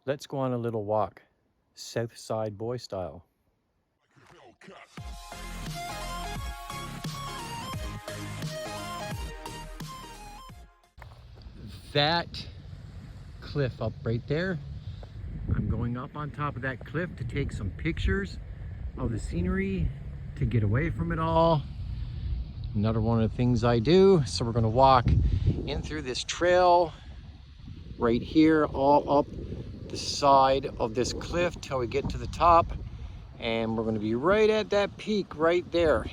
Let's go on a little walk, South Side Boy style. That cliff up right there, I'm going up on top of that cliff to take some pictures of the scenery, to get away from it all. Another one of the things I do. So we're going to walk in through this trail right here, all up the side of this cliff till we get to the top, and we're going to be right at that peak right there.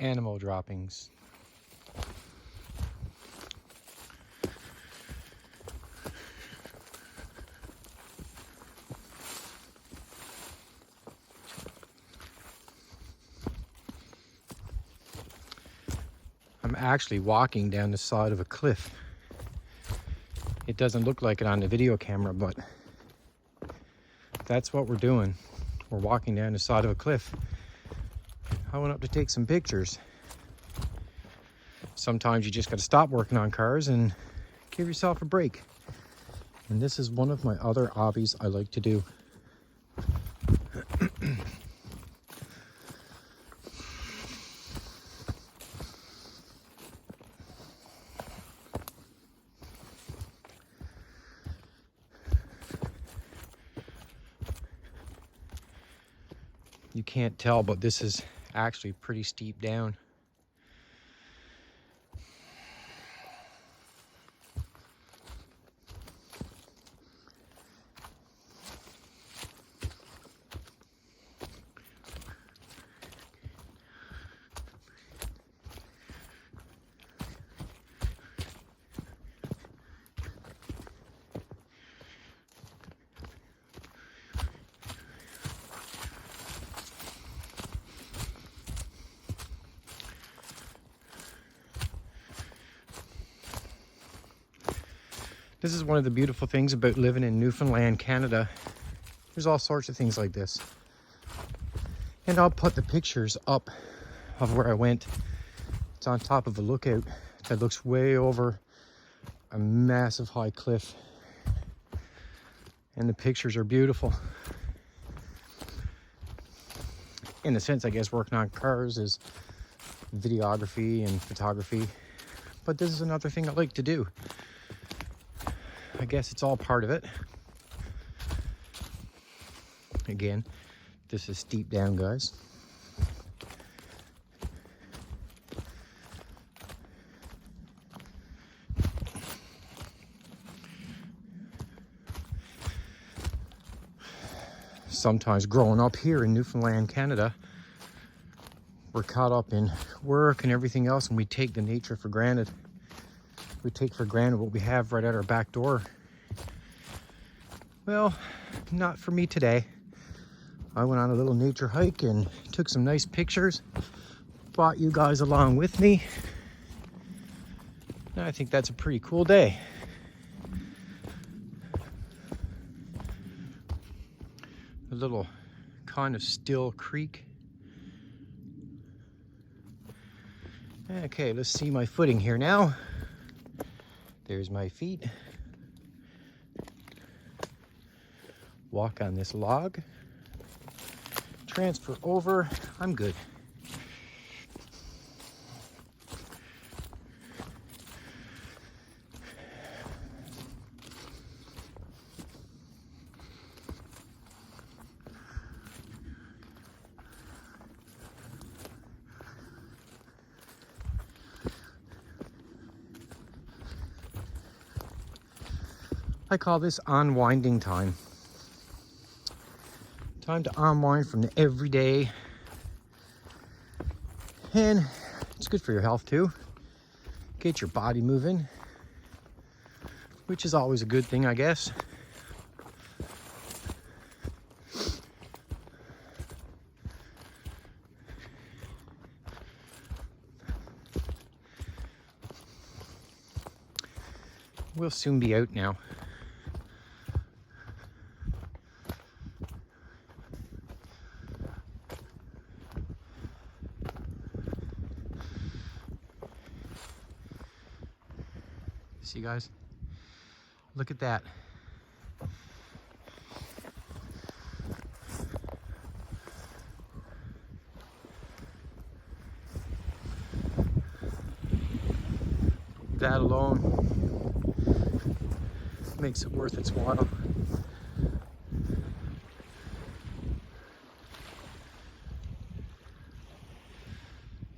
animal droppings. I'm actually walking down the side of a cliff. It doesn't look like it on the video camera, but that's what we're doing. We're walking down the side of a cliff. I went up to take some pictures. Sometimes you just got to stop working on cars and give yourself a break. And this is one of my other hobbies I like to do. You can't tell, but this is actually pretty steep down. This is one of the beautiful things about living in Newfoundland, Canada. There's all sorts of things like this. And I'll put the pictures up of where I went. It's on top of a lookout that looks way over a massive high cliff. And the pictures are beautiful. In a sense, I guess working on cars is videography and photography. But this is another thing I like to do. I guess it's all part of it. Again, this is steep down, guys. Sometimes growing up here in Newfoundland, Canada, we're caught up in work and everything else, and we take the nature for granted. We take for granted what we have right at our back door. Well, not for me today. I went on a little nature hike and took some nice pictures. Brought you guys along with me. And I think that's a pretty cool day. A little kind of still creek. Okay, let's see my footing here now. There's my feet. Walk on this log. Transfer over. I'm good. I call this unwinding time. Time to unwind from the everyday. And it's good for your health too. Get your body moving, which is always a good thing, I guess. We'll soon be out now. See, guys, look at that. That alone makes it worth its while.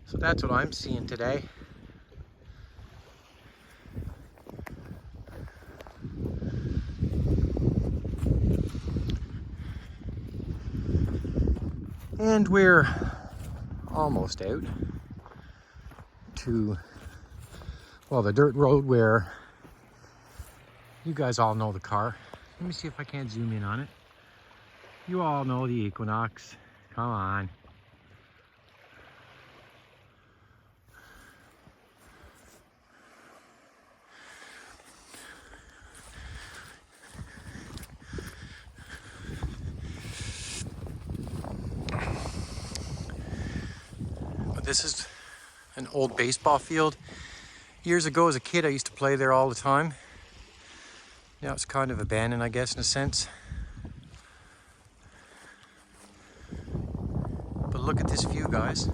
So that's what I'm seeing today. And we're almost out. to, well, the dirt road where you guys all know the car. Let me see if I can't zoom in on it. You all know the Equinox. Come on. This is an old baseball field. Years ago as a kid, I used to play there all the time. Now it's kind of abandoned, I guess, in a sense. But look at this view, guys.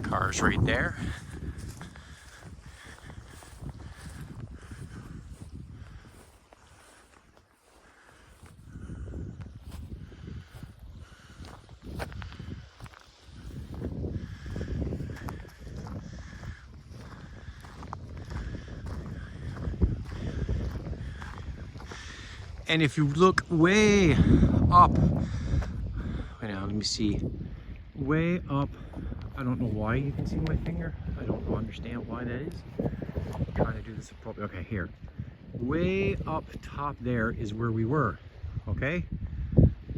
Cars right there. And if you look way up, wait now, let me see, way up, I don't know why you can see my finger. I don't understand why that is. I'm trying to do this appropriately. Okay, here. Way up top there is where we were, okay?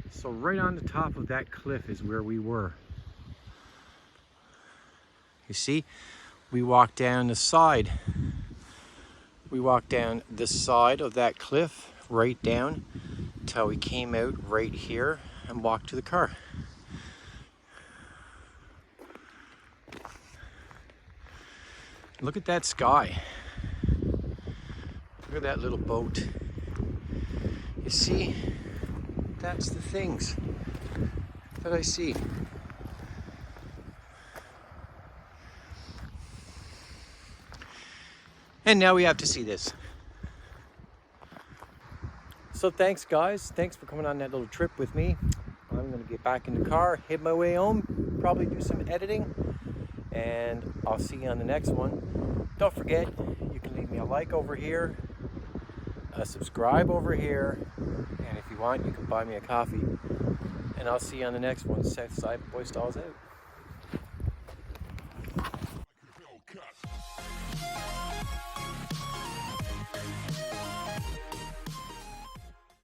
So right on the top of that cliff is where we were. You see, we walked down the side. We walked down the side of that cliff, right down, till we came out right here and walked to the car. Look at that sky. Look at that little boat. You see, that's the things that I see. And now we have to see this. So thanks guys, thanks for coming on that little trip with me. I'm gonna get back in the car, hit my way home, probably do some editing, and I'll see you on the next one. Don't forget, you can leave me a like over here, a subscribe over here, and if you want, you can buy me a coffee. And I'll see you on the next one. Southside Boy Stalls out.